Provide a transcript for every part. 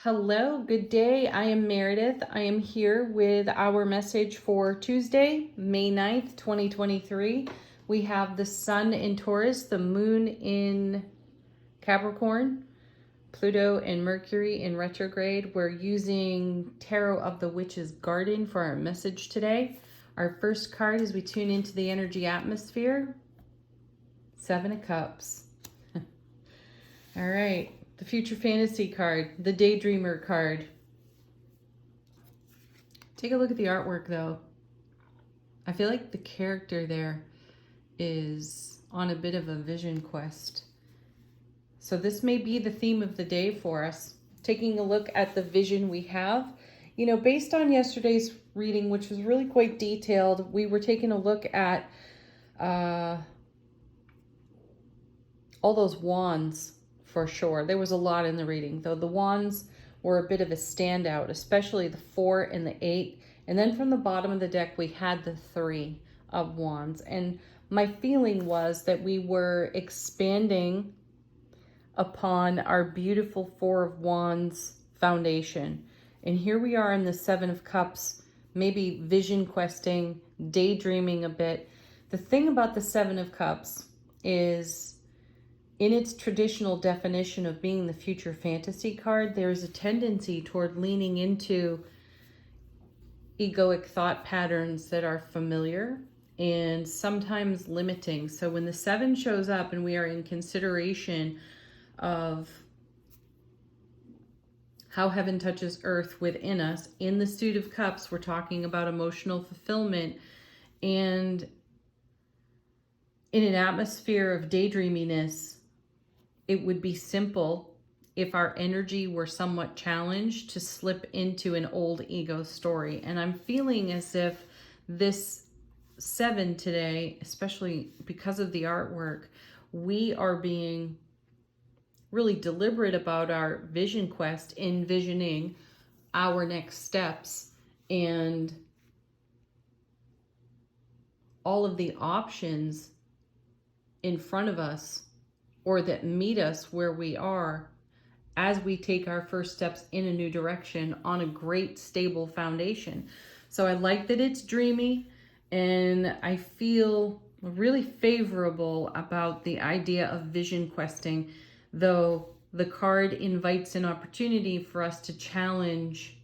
Hello, good day. I am Meredith. I am here with our message for Tuesday, May 9th, 2023. We have the sun in Taurus, the moon in Capricorn, Pluto and Mercury in retrograde. We're using Tarot of the Witch's Garden for our message today. Our first card as we tune into the energy atmosphere, Seven of Cups. All right. The Future Fantasy card, the Daydreamer card. Take a look at the artwork though. I feel like the character there is on a bit of a vision quest. So this may be the theme of the day for us. Taking a look at the vision we have. You know, based on yesterday's reading, which was really quite detailed, we were taking a look at all those wands. For sure. There was a lot in the reading, though the wands were a bit of a standout, especially the 4 and the 8. And then from the bottom of the deck, we had the 3 of wands. And my feeling was that we were expanding upon our beautiful 4 of wands foundation. And here we are in the 7 of cups, maybe vision questing, daydreaming a bit. The thing about the 7 of cups is, in its traditional definition of being the future fantasy card, there's a tendency toward leaning into egoic thought patterns that are familiar and sometimes limiting. So when the 7 shows up and we are in consideration of how heaven touches earth within us, in the Suit of Cups, we're talking about emotional fulfillment, and in an atmosphere of daydreaminess, it would be simple if our energy were somewhat challenged to slip into an old ego story. And I'm feeling as if this 7 today, especially because of the artwork, we are being really deliberate about our vision quest, envisioning our next steps and all of the options in front of us, or that meet us where we are as we take our first steps in a new direction on a great stable foundation. So I like that it's dreamy, and I feel really favorable about the idea of vision questing, though the card invites an opportunity for us to challenge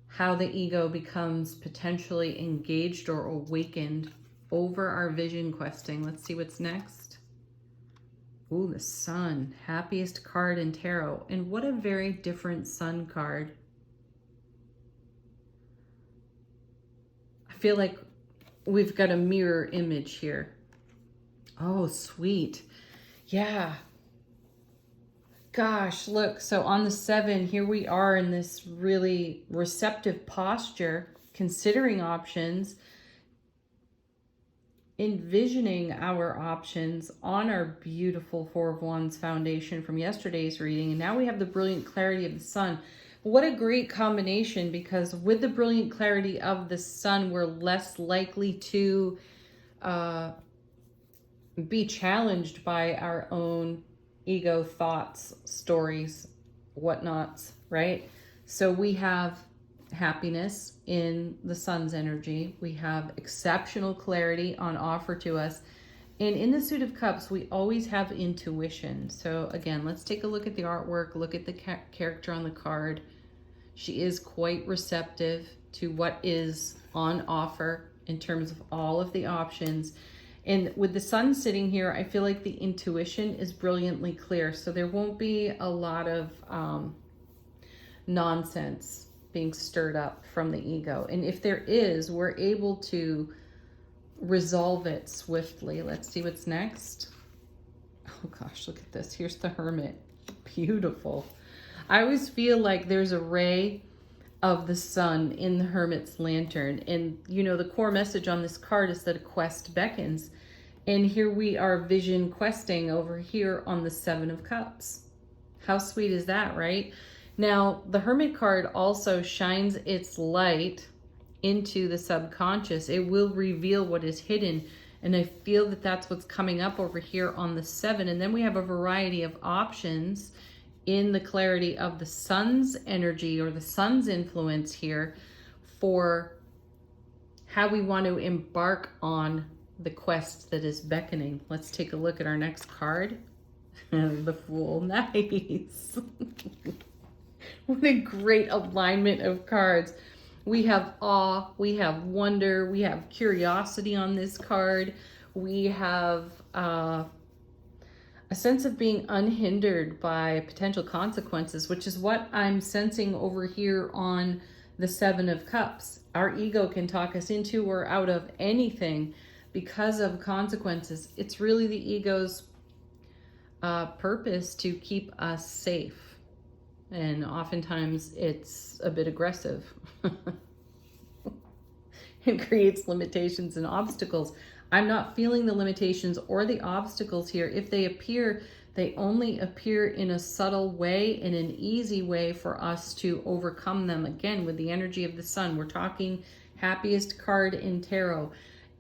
how the ego becomes potentially engaged or awakened over our vision questing. Let's see what's next. Ooh, the Sun, happiest card in tarot. And what a very different Sun card. I feel like we've got a mirror image here. Oh, sweet. Yeah. Gosh, look. So on the 7, here we are in this really receptive posture, considering options, envisioning our options on our beautiful 4 of Wands foundation from yesterday's reading. And now we have the brilliant clarity of the Sun. What a great combination, because with the brilliant clarity of the Sun, we're less likely to be challenged by our own ego thoughts, stories, whatnots, right? So we have happiness in the Sun's energy. We have exceptional clarity on offer to us. And in the Suit of Cups, we always have intuition. So again, let's take a look at the artwork, look at the character on the card. She is quite receptive to what is on offer in terms of all of the options. And with the Sun sitting here, I feel like the intuition is brilliantly clear. So there won't be a lot of nonsense being stirred up from the ego. And if there is, we're able to resolve it swiftly. Let's see what's next. Oh gosh, look at this. Here's the Hermit. Beautiful. I always feel like there's a ray of the sun in the Hermit's lantern. And you know, the core message on this card is that a quest beckons. And here we are vision questing over here on the 7 of Cups. How sweet is that, right? Now, the Hermit card also shines its light into the subconscious. It will reveal what is hidden. And I feel that that's what's coming up over here on the 7. And then we have a variety of options in the clarity of the sun's energy or the sun's influence here for how we want to embark on the quest that is beckoning. Let's take a look at our next card. The Fool. Nice. What a great alignment of cards. We have awe, we have wonder, we have curiosity on this card. We have a sense of being unhindered by potential consequences, which is what I'm sensing over here on the Seven of Cups. Our ego can talk us into or out of anything because of consequences. It's really the ego's purpose to keep us safe. And oftentimes it's a bit aggressive. It creates limitations and obstacles. I'm not feeling the limitations or the obstacles here. If they appear, they only appear in a subtle way, in an easy way for us to overcome them. Again, with the energy of the sun, we're talking happiest card in tarot,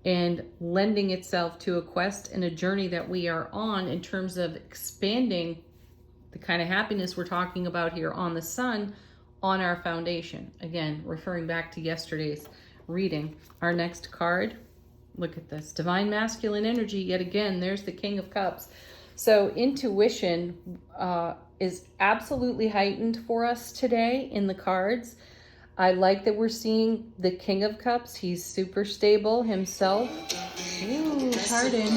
and lending itself to a quest and a journey that we are on in terms of expanding the kind of happiness we're talking about here on the sun on our foundation. Again, referring back to yesterday's reading. Our next card, look at this, divine masculine energy. Yet again, there's the King of Cups. So intuition is absolutely heightened for us today in the cards. I like that we're seeing the King of Cups. He's super stable himself. Ooh, pardon.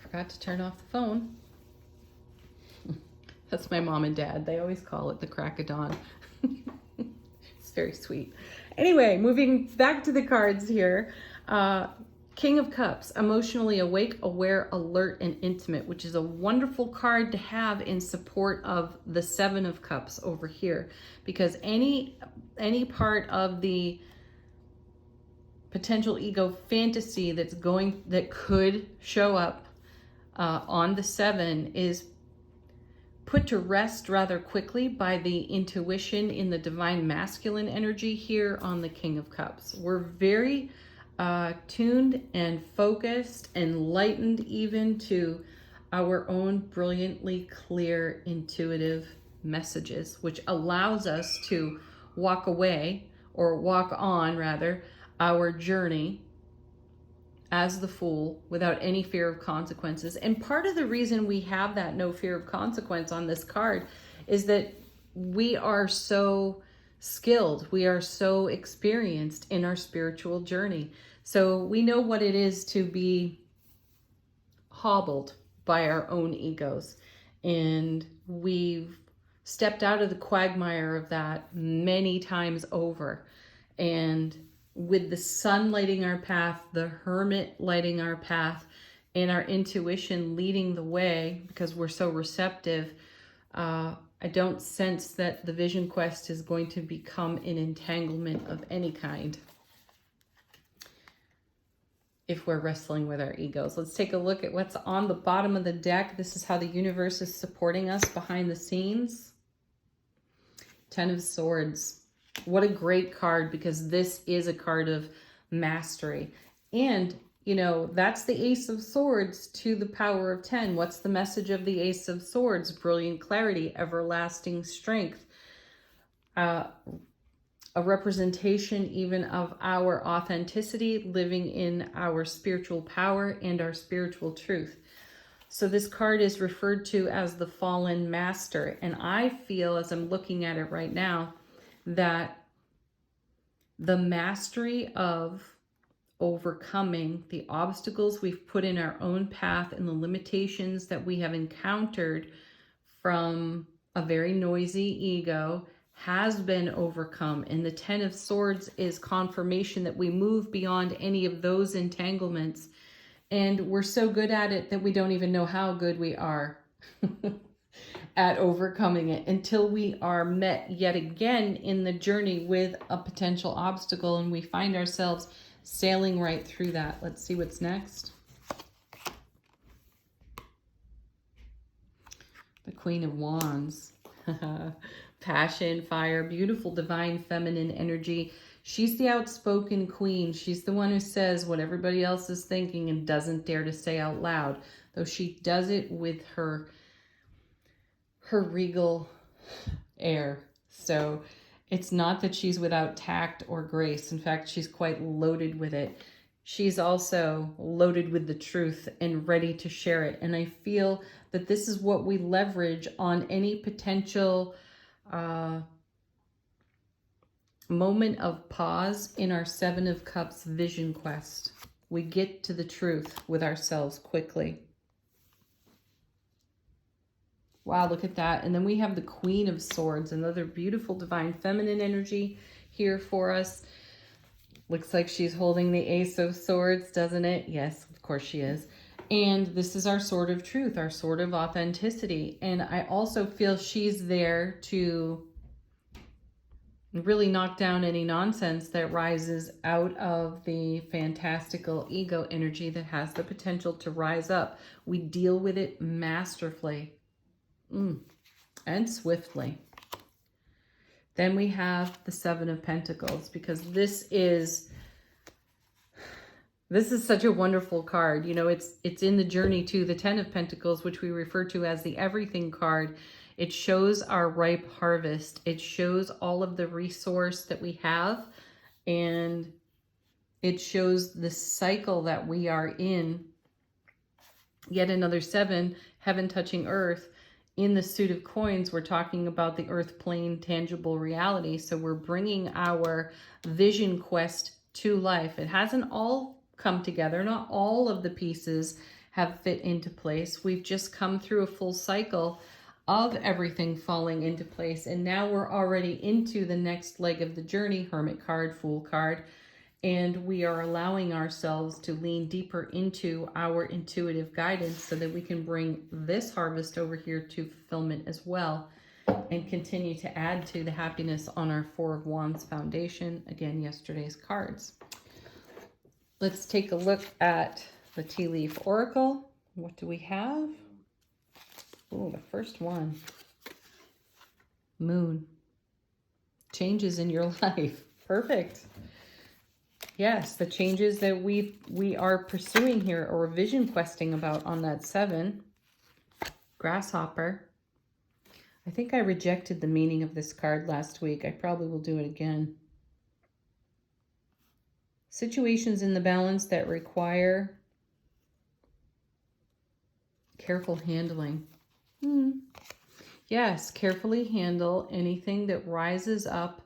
Forgot to turn off the phone. That's my mom and dad. They always call it the crack of dawn. It's very sweet. Anyway, moving back to the cards here. King of Cups, emotionally awake, aware, alert, and intimate, which is a wonderful card to have in support of the Seven of Cups over here. Because any part of the potential ego fantasy that could show up on the Seven is put to rest rather quickly by the intuition in the divine masculine energy here on the King of Cups. We're very tuned and focused, enlightened even to our own brilliantly clear intuitive messages, which allows us to walk away, or walk on rather, our journey as the Fool without any fear of consequences. And part of the reason we have that no fear of consequence on this card is that we are so skilled, we are so experienced in our spiritual journey. So we know what it is to be hobbled by our own egos. And we've stepped out of the quagmire of that many times over. And with the sun lighting our path, the hermit lighting our path, and our intuition leading the way because we're so receptive, I don't sense that the vision quest is going to become an entanglement of any kind if we're wrestling with our egos. Let's take a look at what's on the bottom of the deck. This is how the universe is supporting us behind the scenes. Ten of Swords. What a great card, because this is a card of mastery. And, you know, that's the Ace of Swords to the power of 10. What's the message of the Ace of Swords? Brilliant clarity, everlasting strength. A representation even of our authenticity, living in our spiritual power and our spiritual truth. So this card is referred to as the Fallen Master. And I feel, as I'm looking at it right now, that the mastery of overcoming the obstacles we've put in our own path and the limitations that we have encountered from a very noisy ego has been overcome. And the Ten of Swords is confirmation that we move beyond any of those entanglements. And we're so good at it that we don't even know how good we are at overcoming it until we are met yet again in the journey with a potential obstacle and we find ourselves sailing right through that. Let's see what's next. The Queen of Wands. Passion, fire, beautiful divine feminine energy. She's the outspoken queen. She's the one who says what everybody else is thinking and doesn't dare to say out loud, though she does it with her her regal air. So it's not that she's without tact or grace. In fact, she's quite loaded with it. She's also loaded with the truth and ready to share it. And I feel that this is what we leverage on any potential moment of pause in our Seven of Cups vision quest. We get to the truth with ourselves quickly. Wow, look at that. And then we have the Queen of Swords, another beautiful divine feminine energy here for us. Looks like she's holding the Ace of Swords, doesn't it? Yes, of course she is. And this is our sword of truth, our sword of authenticity. And I also feel she's there to really knock down any nonsense that rises out of the fantastical ego energy that has the potential to rise up. We deal with it masterfully and swiftly. Then we have the Seven of Pentacles, because this is such a wonderful card. You know, it's in the journey to the Ten of Pentacles, which we refer to as the everything card. It shows our ripe harvest. It shows all of the resource that we have, and it shows the cycle that we are in. Yet another seven, heaven touching earth. In the suit of coins, we're talking about the earth plane tangible reality. So we're bringing our vision quest to life. It hasn't all come together. Not all of the pieces have fit into place. We've just come through a full cycle of everything falling into place. And now we're already into the next leg of the journey, Hermit card, Fool card. And we are allowing ourselves to lean deeper into our intuitive guidance so that we can bring this harvest over here to fulfillment as well, and continue to add to the happiness on our Four of Wands foundation. Again, yesterday's cards. Let's take a look at the Tea Leaf Oracle. What do we have? Oh, the first one. Moon. Changes in your life. Perfect. Yes, the changes that we are pursuing here, or vision questing about on that seven. Grasshopper. I think I rejected the meaning of this card last week. I probably will do it again. Situations in the balance that require careful handling. Yes, carefully handle anything that rises up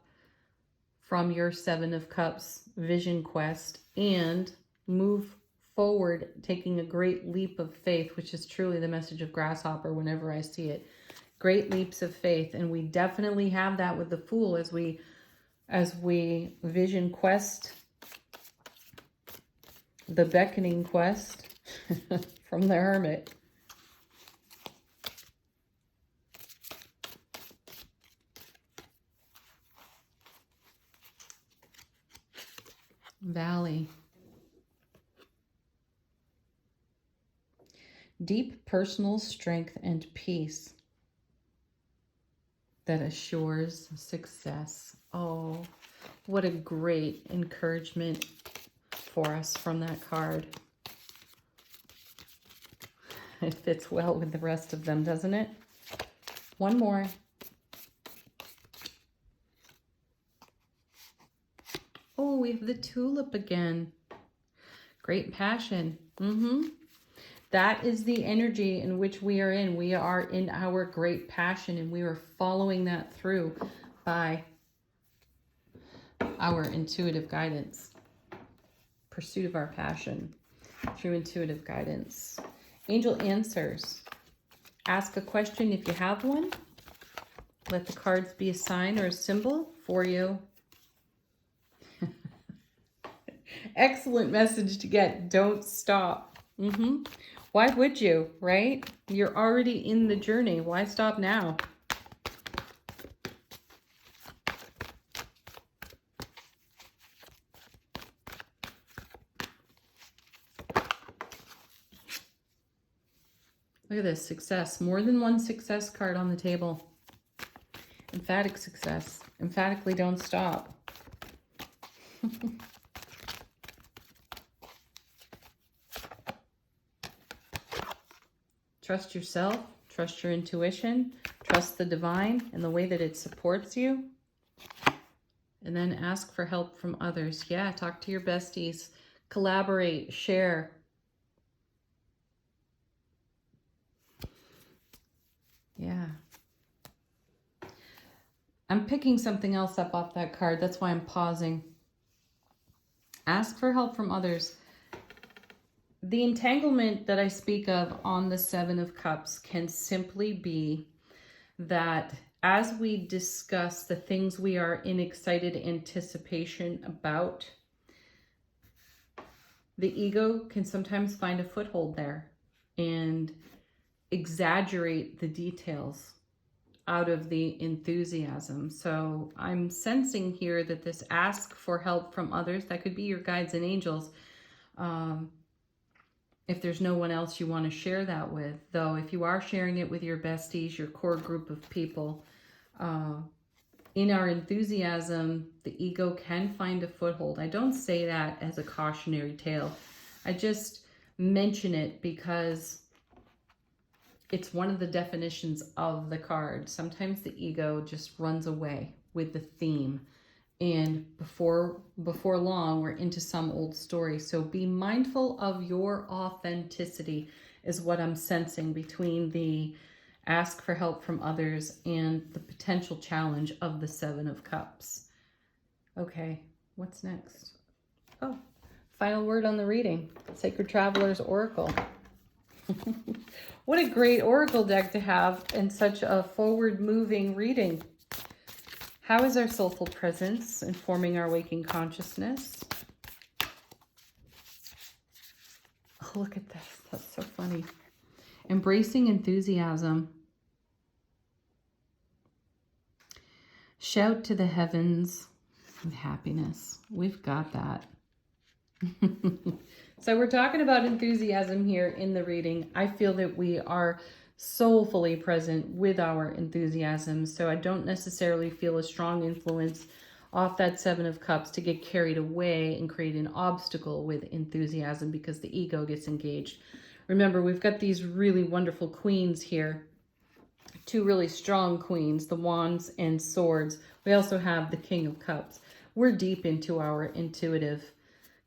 from your Seven of Cups vision quest and move forward, taking a great leap of faith, which is truly the message of Grasshopper whenever I see it. Great leaps of faith. And we definitely have that with the Fool as we vision quest the beckoning quest from the Hermit. Valley. Deep personal strength and peace that assures success. Oh, what a great encouragement for us from that card. It fits well with the rest of them, doesn't it? One more. Oh, we have the tulip again. Great passion. That is the energy in which we are in. We are in our great passion, and we are following that through by our intuitive guidance. Pursuit of our passion through intuitive guidance. Angel answers. Ask a question if you have one. Let the cards be a sign or a symbol for you. Excellent message to get. Don't stop. Why would you, right? You're already in the journey. Why stop now? Look at this, success. More than one success card on the table. Emphatic success. Emphatically don't stop. Trust yourself. Trust your intuition. Trust the divine and the way that it supports you. And then ask for help from others. Yeah, talk to your besties. Collaborate, share. Yeah. I'm picking something else up off that card. That's why I'm pausing. Ask for help from others. The entanglement that I speak of on the Seven of Cups can simply be that as we discuss the things we are in excited anticipation about, the ego can sometimes find a foothold there and exaggerate the details out of the enthusiasm. So I'm sensing here that this ask for help from others, that could be your guides and angels. If there's no one else you want to share that with, though, if you are sharing it with your besties, your core group of people, in our enthusiasm, the ego can find a foothold. I don't say that as a cautionary tale. I just mention it because it's one of the definitions of the card. Sometimes the ego just runs away with the theme. And before long, we're into some old story. So be mindful of your authenticity is what I'm sensing between the ask for help from others and the potential challenge of the Seven of Cups. Okay, what's next? Oh, final word on the reading. Sacred Traveler's Oracle. What a great oracle deck to have in such a forward-moving reading. How is our soulful presence informing our waking consciousness? Oh, look at this. That's so funny. Embracing enthusiasm. Shout to the heavens with happiness. We've got that. So we're talking about enthusiasm here in the reading. I feel that we are soulfully present with our enthusiasm. So I don't necessarily feel a strong influence off that Seven of Cups to get carried away and create an obstacle with enthusiasm because the ego gets engaged. Remember, we've got these really wonderful queens here. Two really strong queens, the Wands and Swords. We also have the King of Cups. We're deep into our intuitive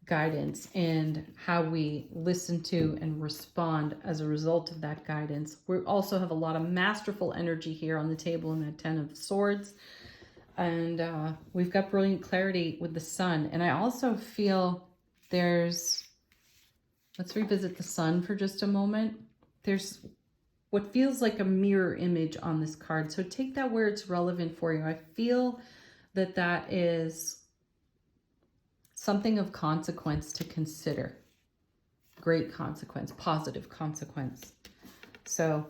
guidance and how we listen to and respond as a result of that guidance. We also have a lot of masterful energy here on the table in that 10 of Swords. And we've got brilliant clarity with the Sun. And I also feel there's, let's revisit the Sun for just a moment. There's what feels like a mirror image on this card. So take that where it's relevant for you. I feel that that is something of consequence to consider. Great consequence, positive consequence. So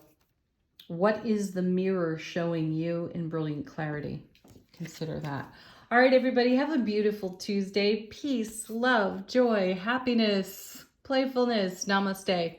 what is the mirror showing you in brilliant clarity? Consider that. All right, everybody, have a beautiful Tuesday. Peace, love, joy, happiness, playfulness. Namaste.